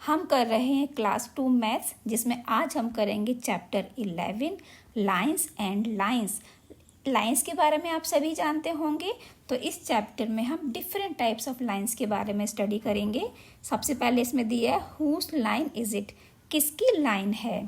हम कर रहे हैं क्लास 2 मैथ्स, जिसमें आज हम करेंगे chapter 11 lines and lines. Lines के बारे में आप सभी जानते होंगे, तो इस चैप्टर में हम डिफरेंट टाइप्स ऑफ लाइंस के बारे में स्टडी करेंगे। सबसे पहले इसमें दिया है हुज लाइन इज इट, किसकी लाइन है।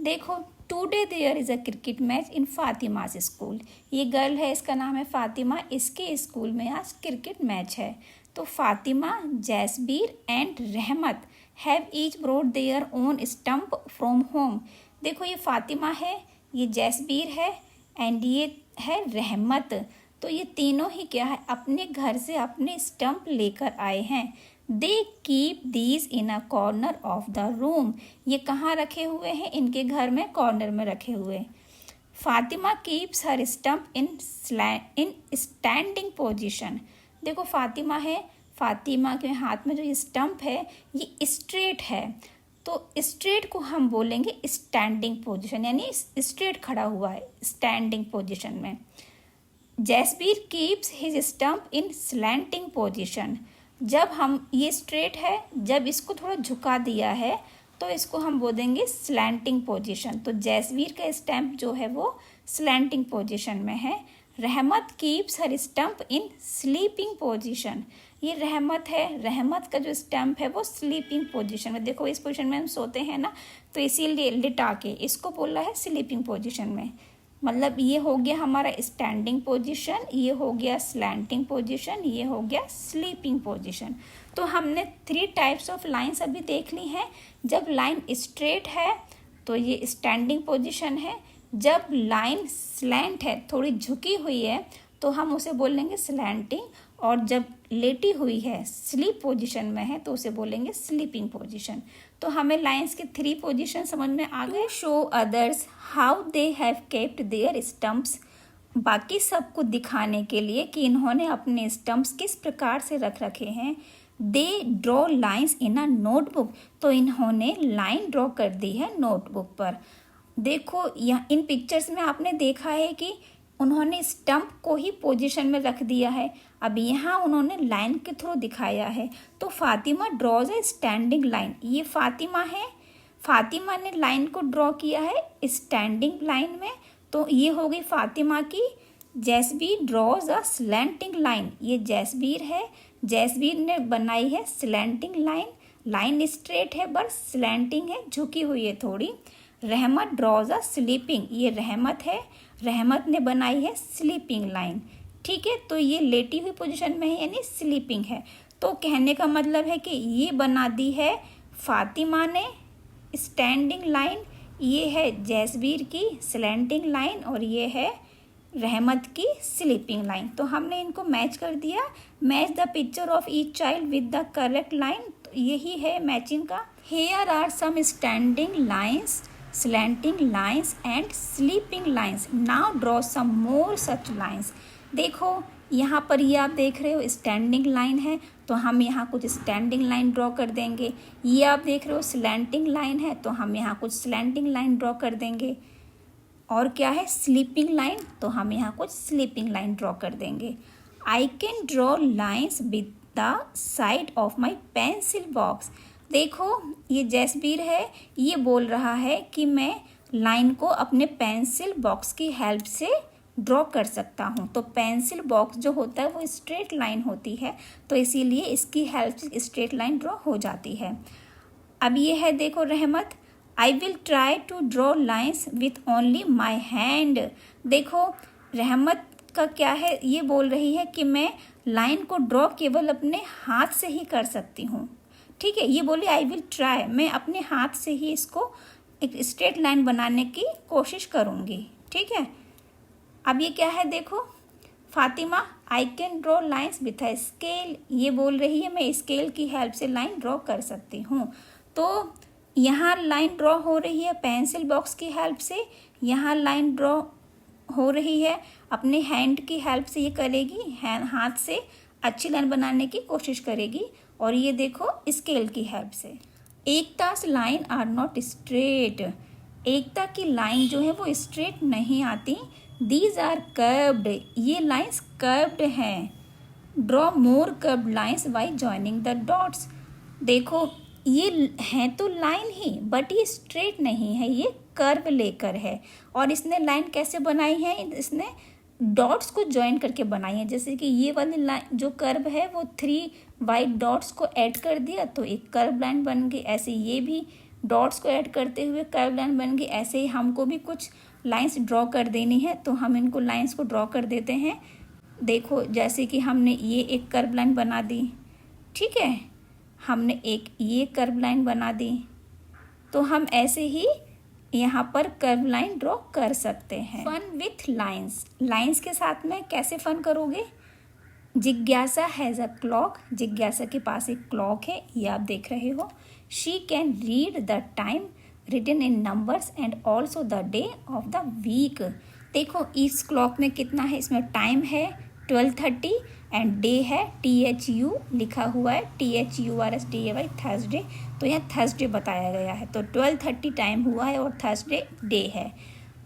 देखो, today there is a cricket match in Fatima's school. ये गर्ल है, इसका नाम है फातिमा, इसके स्कूल में आज क्रिकेट मैच है। तो फातिमा, जैसबीर एंड रहमत have each brought their own stump from home. देखो, ये फातिमा है, ये जैसबीर है एंड ये है रहमत। तो ये तीनों ही क्या है, अपने घर से अपने स्टम्प लेकर आए हैं। They keep these in a corner of the room. ये कहाँ रखे हुए हैं, इनके घर में कॉर्नर में रखे हुए। फातिमा कीप्स हर स्टम्प इन स्टैंडिंग पोजिशन। देखो, फातिमा है, फातिमा के हाथ में जो ये स्टम्प है ये स्ट्रेट है, तो स्ट्रेट को हम बोलेंगे स्टैंडिंग पोजीशन, यानी स्ट्रेट खड़ा हुआ है स्टैंडिंग पोजीशन में। जैसबीर कीप्स हिज स्टम्प इन स्लैंटिंग पोजीशन। जब हम ये स्ट्रेट है, जब इसको थोड़ा झुका दिया है तो इसको हम बोलेंगे स्लैंटिंग पोजीशन। तो जैसबीर का स्टम्प जो है वो स्लैंटिंग पोजीशन में है। रहमत कीप्स हर स्टम्प इन स्लीपिंग पोजीशन। ये रहमत है, रहमत का जो स्टम्प है वो स्लीपिंग पोजीशन में। देखो, इस पोजीशन में हम सोते हैं ना, तो इसीलिए लिटा के इसको बोला है स्लीपिंग पोजीशन में। मतलब ये हो गया हमारा स्टैंडिंग पोजीशन, ये हो गया स्लैंटिंग पोजीशन, ये हो गया स्लीपिंग पोजीशन। तो हमने 3 टाइप्स ऑफ लाइंस अभी देख ली हैं। जब लाइन स्ट्रेट है तो ये स्टैंडिंग पोजीशन है। जब लाइन स्लैंट है, थोड़ी झुकी हुई है, तो हम उसे बोलेंगे स्लैंटिंग। और जब लेटी हुई है, स्लीप पोजीशन में है, तो उसे बोलेंगे स्लीपिंग पोजीशन। तो हमें लाइंस के 3 पोजीशन समझ में आ गए। Show others how they have kept their stumps. बाकी सबको दिखाने के लिए कि इन्होंने अपने स्टम्प्स किस प्रकार से रख रखे हैं। They draw lines in a notebook. तो इन्होंने लाइन ड्रॉ कर दी है नोटबुक पर। देखो, यहाँ इन पिक्चर्स में आपने देखा है कि उन्होंने स्टम्प को ही पोजीशन में रख दिया है। अब यहाँ उन्होंने लाइन के थ्रू दिखाया है। तो फातिमा ड्रॉज ए स्टैंडिंग लाइन। ये फातिमा है, फातिमा ने लाइन को ड्रॉ किया है स्टैंडिंग लाइन में, तो ये हो गई फातिमा की। जैसबीर ड्रॉज अ स्लैंटिंग लाइन। ये जैसबीर है, जैसबीर ने बनाई है स्लैंटिंग लाइन। लाइन स्ट्रेट है बट स्लैंटिंग है, झुकी हुई है थोड़ी। रहमत ड्रॉज अ स्लीपिंग। ये रहमत है, रहमत ने बनाई है स्लीपिंग लाइन। ठीक है, तो ये लेटी हुई पोजीशन में है, यानी स्लीपिंग है। तो कहने का मतलब है कि ये बना दी है फातिमा ने स्टैंडिंग लाइन, ये है जैसबीर की स्लैंटिंग लाइन, और ये है रहमत की स्लीपिंग लाइन। तो हमने इनको मैच कर दिया। Match the picture of each child with the correct line. तो यही है मैचिंग का। Here are some standing lines, slanting lines and sleeping lines. Now draw some more such lines. देखो, यहाँ पर ये आप देख रहे हो स्टैंडिंग लाइन है, तो हम यहाँ कुछ स्टैंडिंग लाइन ड्रॉ कर देंगे। ये आप देख रहे हो स्लैंटिंग लाइन है, तो हम यहाँ कुछ स्लैंटिंग लाइन ड्रॉ कर देंगे। और क्या है स्लीपिंग लाइन, तो हम यहाँ कुछ स्लीपिंग लाइन ड्रॉ कर देंगे। I can draw lines with the side of my pencil box. देखो, ये जैसबीर है, ये बोल रहा है कि मैं लाइन को अपने पेंसिल बॉक्स की हेल्प से ड्रॉ कर सकता हूँ। तो पेंसिल बॉक्स जो होता है वो स्ट्रेट लाइन होती है, तो इसीलिए इसकी हेल्प से स्ट्रेट लाइन ड्रॉ हो जाती है। अब ये है, देखो Rahmat, I will try to draw lines with only my hand. देखो, रहमत का क्या है, ये बोल रही है कि मैं लाइन को ड्रॉ केवल अपने हाथ से ही कर सकती हूँ। ठीक है, ये बोली आई विल ट्राई, मैं अपने हाथ से ही इसको एक स्ट्रेट लाइन बनाने की कोशिश करूँगी। ठीक है, अब ये क्या है, देखो Fatima, I can draw lines with a scale. ये बोल रही है मैं स्केल की हेल्प से लाइन ड्रॉ कर सकती हूँ। तो यहाँ लाइन ड्रॉ हो रही है पेंसिल बॉक्स की हेल्प से, यहाँ लाइन ड्रॉ हो रही है अपने हैंड की हेल्प से। ये करेगी हाथ से अच्छी लाइन बनाने की कोशिश करेगी। और ये देखो स्केल की हेल्प से। Ekta's line are not straight. Ekta की लाइन जो है वो स्ट्रेट नहीं आती। These are curved. ये लाइंस कर्व्ड हैं। Draw more curved lines by joining the dots. देखो, ये है तो लाइन ही, बट ये स्ट्रेट नहीं है, ये कर्व लेकर है। और इसने लाइन कैसे बनाई है, इसने डॉट्स को ज्वाइन करके बनाई है। जैसे कि ये वाली लाइन जो कर्व है वो 3 वाइट डॉट्स को ऐड कर दिया तो एक कर्व लाइन बन गई। ऐसे ये भी डॉट्स को ऐड करते हुए कर्व लाइन बन गई। ऐसे ही हमको भी कुछ लाइंस ड्रॉ कर देनी है, तो हम इनको लाइंस को ड्रॉ कर देते हैं। देखो जैसे कि हमने ये एक कर्व लाइन बना दी, ठीक है, हमने एक ये कर्व लाइन बना दी, तो हम ऐसे ही यहाँ पर कर्व लाइन ड्रॉ कर सकते हैं। फन विथ लाइंस, लाइंस के साथ में कैसे फन करोगे। जिज्ञासा हैज़ अ क्लॉक, जिज्ञासा के पास एक क्लॉक है, ये आप देख रहे हो। She can read the time written in numbers and also the day of the week. देखो इस क्लॉक में कितना है, इसमें टाइम है 12:30 एंड डे है THU लिखा हुआ है, THURSDAY थर्सडे, तो यहाँ थर्सडे बताया गया है। तो 12:30 टाइम हुआ है और थर्सडे डे है,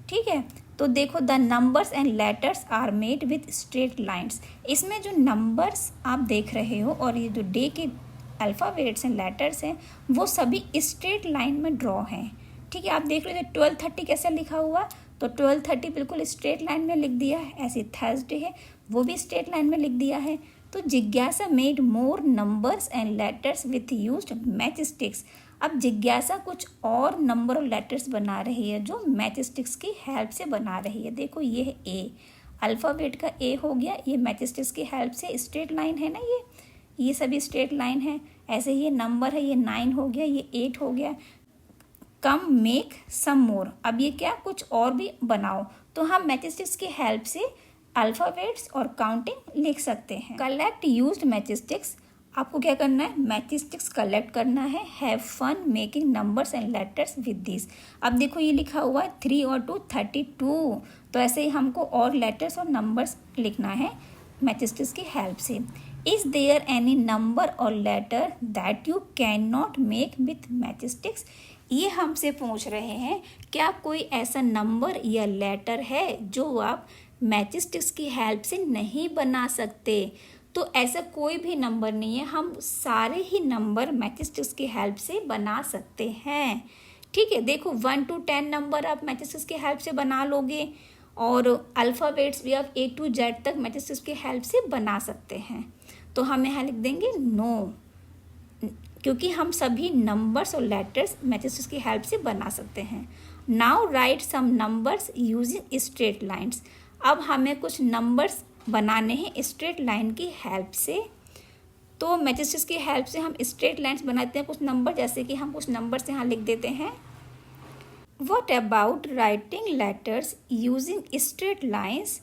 ठीक है। तो देखो the numbers and letters are made with straight lines, इसमें जो नंबर्स आप देख रहे हो और ये जो डे के अल्फ़ाबेट्स एंड लेटर्स हैं वो सभी स्ट्रेट लाइन में ड्रॉ हैं, ठीक है। आप देख रहे हो 12:30 कैसे लिखा हुआ, तो 12:30 बिल्कुल स्ट्रेट लाइन में लिख दिया है। ऐसे थर्सडे है वो भी स्ट्रेट लाइन में लिख दिया है। तो जिज्ञासा made more numbers and letters with used match sticks. अब जिज्ञासा कुछ और नंबर और लेटर्स बना रही है जो मैच स्टिक्स की हेल्प से बना रही है। देखो ये है ए, अल्फ़ाबेट का ए हो गया, ये मैच स्टिक्स की हेल्प से स्ट्रेट लाइन है ना, ये सभी स्ट्रेट लाइन है। ऐसे ही ये नंबर है, ये 9 हो गया, ये 8 हो गया। कम मेक सम मोर, अब ये क्या कुछ और भी बनाओ, तो हम मैचस्टिक्स की हेल्प से अल्फ़ाबेट्स और काउंटिंग लिख सकते हैं। कलेक्ट यूज्ड मैचस्टिक्स, आपको क्या करना है, मैचस्टिक्स कलेक्ट करना है। Have fun making numbers and letters with this. अब देखो ये लिखा हुआ है 3 और 2 32, तो ऐसे ही हमको और लेटर्स और नंबर्स लिखना है मैचस्टिक्स की हेल्प से। Is there any number or letter that you can not make with matchsticks, ये हमसे पूछ रहे हैं क्या कोई ऐसा नंबर या लेटर है जो आप मैचस्टिक्स की हेल्प से नहीं बना सकते। तो ऐसा कोई भी नंबर नहीं है, हम सारे ही नंबर मैचस्टिक्स की हेल्प से बना सकते हैं, ठीक है। देखो 1 to 10 नंबर आप मैचस्टिक्स की हेल्प से बना लोगे और अल्फ़ाबेट्स भी आप A to Z तक मैचस्टिक्स की हेल्प से बना सकते हैं। तो हम यहाँ लिख देंगे नो, क्योंकि हम सभी नंबर्स और लेटर्स मैचस्टिक्स की हेल्प से बना सकते हैं। Now write some numbers using straight lines, अब हमें कुछ नंबर्स बनाने हैं स्ट्रेट लाइन की हेल्प से। तो मैचस्टिक्स की हेल्प से हम स्ट्रेट लाइन्स बनाते हैं कुछ नंबर, जैसे कि हम कुछ नंबर्स यहाँ लिख देते हैं। What about writing letters using straight lines,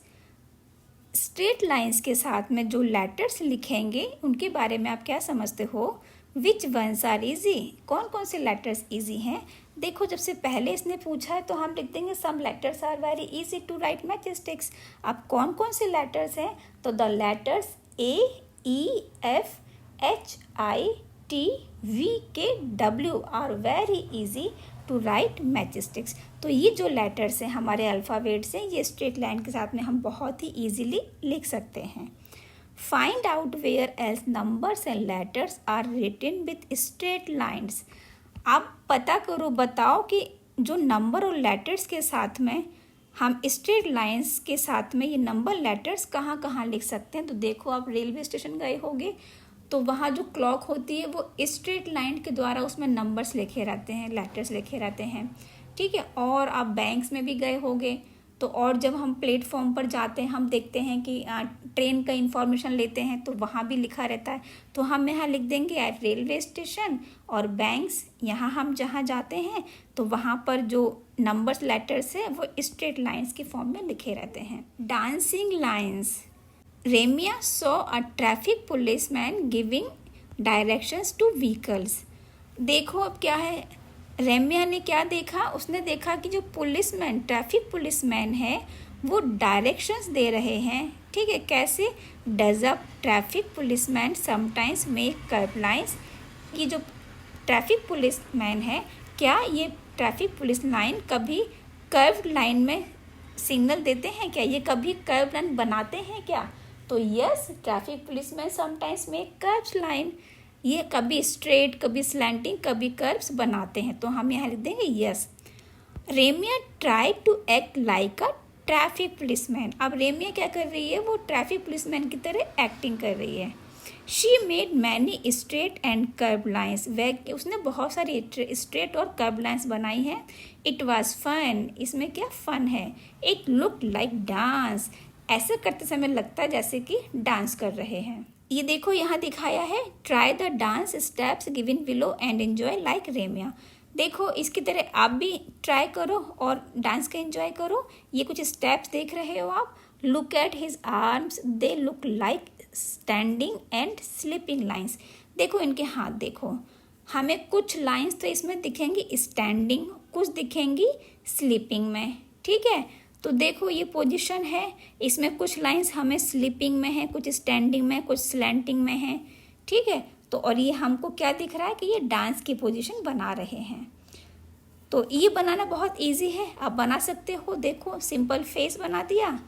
straight lines के साथ में जो लेटर्स लिखेंगे उनके बारे में आप क्या समझते हो। विच वंस आर ईजी, कौन कौन से लेटर्स ईजी हैं। देखो जब से पहले इसने पूछा है तो हम लिख देंगे some letters are very easy to write matchsticks. अब कौन कौन से लेटर्स हैं, तो the letters AEFHITVKW are very easy to write matchsticks. तो ये जो लेटर्स हैं हमारे अल्फ़ाबेट्स हैं, ये स्ट्रेट लाइन के साथ में हम बहुत ही ईजीली लिख सकते हैं। Find out where else numbers and letters are written with straight lines. अब पता करो, बताओ कि जो नंबर और लेटर्स के साथ में हम स्ट्रेट लाइंस के साथ में ये नंबर लेटर्स कहाँ कहाँ लिख सकते हैं। तो देखो आप रेलवे स्टेशन गए होगे तो वहाँ जो क्लॉक होती है वो स्ट्रेट लाइन के द्वारा उसमें नंबर्स लिखे रहते हैं, लेटर्स लिखे रहते हैं, ठीक है। और आप बैंक्स में भी गए होगे तो और जब हम प्लेटफॉर्म पर जाते हैं हम देखते हैं कि ट्रेन का इंफॉर्मेशन लेते हैं तो वहाँ भी लिखा रहता है। तो हम यहाँ लिख देंगे एट रेलवे स्टेशन और बैंक्स, यहाँ हम जहाँ जाते हैं तो वहाँ पर जो नंबर्स लेटर्स है वो स्ट्रेट लाइंस के फॉर्म में लिखे रहते हैं। Dancing lines, Remya saw a traffic policeman giving directions to vehicles. देखो अब क्या है, रेमिया ने क्या देखा, उसने देखा कि जो पुलिसमैन ट्रैफिक पुलिसमैन है वो डायरेक्शंस दे रहे हैं, ठीक है। कैसे, does a traffic policeman sometimes make curve lines, कि जो ट्रैफिक पुलिसमैन है क्या ये ट्रैफिक पुलिस लाइन कभी कर्व लाइन में सिग्नल देते हैं क्या, ये कभी कर्व लाइन बनाते हैं क्या। तो yes, traffic policeman sometimes make curve line. ये कभी स्ट्रेट, कभी स्लैंटिंग, कभी कर्व्स बनाते हैं। तो हम यहाँ लिख देंगे yes. Remya try to act like a traffic policeman. अब रेमिया क्या कर रही है, वो ट्रैफिक पुलिसमैन की तरह एक्टिंग कर रही है। She made many straight and curve lines. वह उसने बहुत सारी स्ट्रेट और कर्व लाइन्स बनाई हैं। It was fun. इसमें क्या फन है। It look like dance. ऐसे करते समय लगता है जैसे कि डांस कर रहे हैं। ये देखो यहाँ दिखाया है, try the dance steps given below and enjoy like Remya. देखो इसकी तरह आप भी ट्राई करो और डांस का एंजॉय करो। ये कुछ स्टेप्स देख रहे हो आप। Look at his arms, they look like standing and sleeping lines. देखो इनके हाथ देखो, हमें कुछ लाइन्स तो इसमें दिखेंगी स्टैंडिंग, कुछ दिखेंगी स्लीपिंग में, ठीक है। तो देखो ये पोजीशन है, इसमें कुछ लाइन्स हमें स्लीपिंग में है, कुछ स्टैंडिंग में, कुछ स्लैंटिंग में है, ठीक है। तो और ये हमको क्या दिख रहा है कि ये डांस की पोजीशन बना रहे हैं। तो ये बनाना बहुत इजी है, आप बना सकते हो। देखो सिंपल फेस बना दिया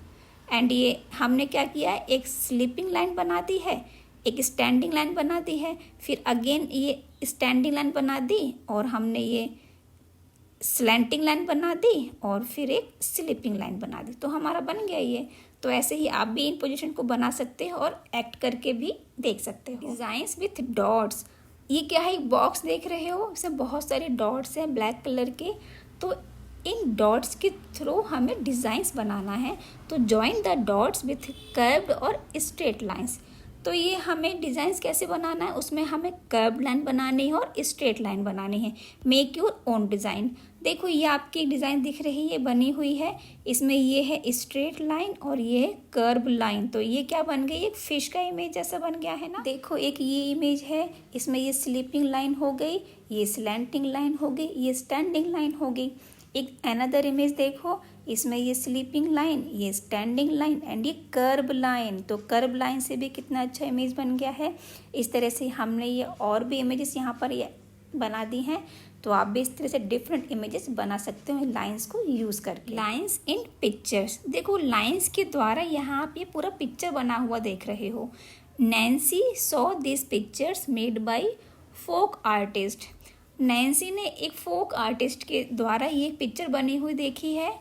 एंड ये हमने क्या किया है, एक स्लीपिंग लाइन बना दी है, एक स्टैंडिंग लाइन बना दी है, फिर अगेन ये स्टैंडिंग लाइन बना दी और हमने ये स्लैंटिंग लाइन बना दी और फिर एक स्लीपिंग लाइन बना दी। तो हमारा बन गया ये। तो ऐसे ही आप भी इन पोजीशन को बना सकते हो और एक्ट करके भी देख सकते हो। Designs with dots. ये क्या है, एक बॉक्स देख रहे हो, इसमें बहुत सारे डॉट्स हैं ब्लैक कलर के। तो इन डॉट्स के थ्रू हमें डिज़ाइंस बनाना है। तो join the dots with curved और स्ट्रेट लाइंस। तो ये हमें डिज़ाइंस कैसे बनाना है, उसमें हमें कर्व लाइन बनानी है और स्ट्रेट लाइन बनानी है। Make your own design. देखो ये आपकी डिज़ाइन दिख रही है, ये बनी हुई है। इसमें ये है स्ट्रेट लाइन और ये है कर्व लाइन। तो ये क्या बन गई, एक फिश का इमेज जैसा बन गया है ना। देखो एक ये इमेज है, इसमें ये स्लीपिंग लाइन हो गई, ये स्लैंटिंग लाइन हो गई, ये स्टैंडिंग लाइन हो गई। एक अनदर इमेज देखो, इसमें ये स्लीपिंग लाइन, ये स्टैंडिंग लाइन एंड ये कर्व लाइन। तो कर्व लाइन से भी कितना अच्छा इमेज बन गया है। इस तरह से हमने ये और भी इमेजेस यहाँ पर ये बना दी हैं। तो आप भी इस तरह से डिफरेंट इमेजेस बना सकते हो लाइंस को यूज़ करके। Lines in pictures. देखो लाइंस के द्वारा यहाँ आप ये पूरा पिक्चर बना हुआ देख रहे हो। Nancy saw this pictures made by folk artist. Nancy ने एक फोक आर्टिस्ट के द्वारा ये पिक्चर बनी हुई देखी है।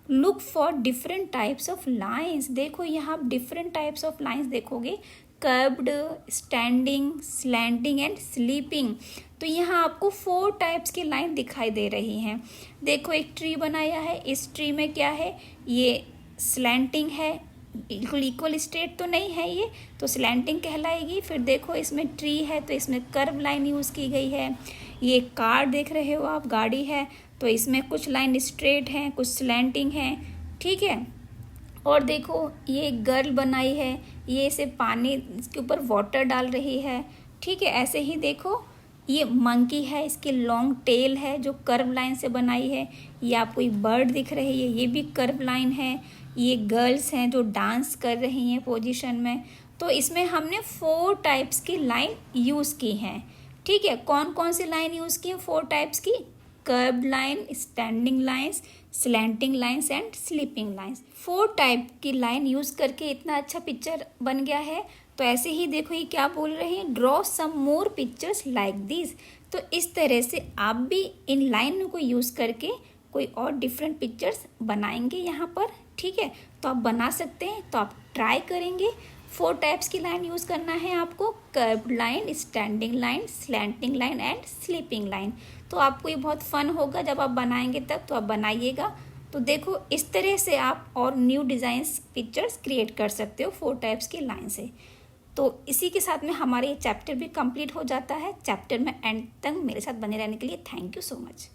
Look for different types of lines. देखो यहाँ आप डिफरेंट टाइप्स ऑफ लाइन्स देखोगे, curved, standing, slanting and sleeping. तो यहाँ आपको 4 टाइप्स की लाइन दिखाई दे रही हैं। देखो एक ट्री बनाया है, इस ट्री में क्या है, ये स्लैंटिंग है, बिल्कुल इक्वल स्ट्रेट तो नहीं है ये, तो स्लैंटिंग कहलाएगी। फिर देखो इसमें ट्री है तो इसमें कर्व लाइन यूज़ की गई है। ये कार देख रहे हो आप, गाड़ी है, तो इसमें कुछ लाइन स्ट्रेट हैं, कुछ स्लैंटिंग हैं, ठीक है। और देखो ये एक गर्ल बनाई है, ये इसे पानी इसके ऊपर वाटर डाल रही है, ठीक है। ऐसे ही देखो ये मंकी है, इसकी लॉन्ग टेल है जो कर्व लाइन से बनाई है। ये आपको एक बर्ड दिख रही है, ये भी कर्व लाइन है। ये गर्ल्स हैं जो डांस कर रही हैं पोजीशन में। तो इसमें हमने 4 टाइप्स की लाइन यूज़ की हैं, ठीक है। कौन कौन सी लाइन यूज़ की है 4 टाइप्स की, curve line, standing lines, slanting lines and sleeping lines. 4 type की लाइन यूज़ करके इतना अच्छा पिक्चर बन गया है। तो ऐसे ही देखो ये क्या बोल रहे हैं, draw some more pictures like this. तो इस तरह से आप भी इन लाइन को यूज़ करके कोई और डिफरेंट पिक्चर्स बनाएंगे यहाँ पर, ठीक है। तो आप बना सकते हैं, तो आप ट्राई करेंगे। 4 टाइप्स की लाइन यूज़ करना है आपको, curve line, standing line, slanting line and sleeping line. तो आपको ये बहुत फन होगा जब आप बनाएंगे तब, तो आप बनाइएगा। तो देखो इस तरह से आप और न्यू डिज़ाइंस पिक्चर्स क्रिएट कर सकते हो 4 टाइप्स की लाइन से। तो इसी के साथ में हमारे ये चैप्टर भी कंप्लीट हो जाता है। चैप्टर में एंड तक मेरे साथ बने रहने के लिए थैंक यू सो मच।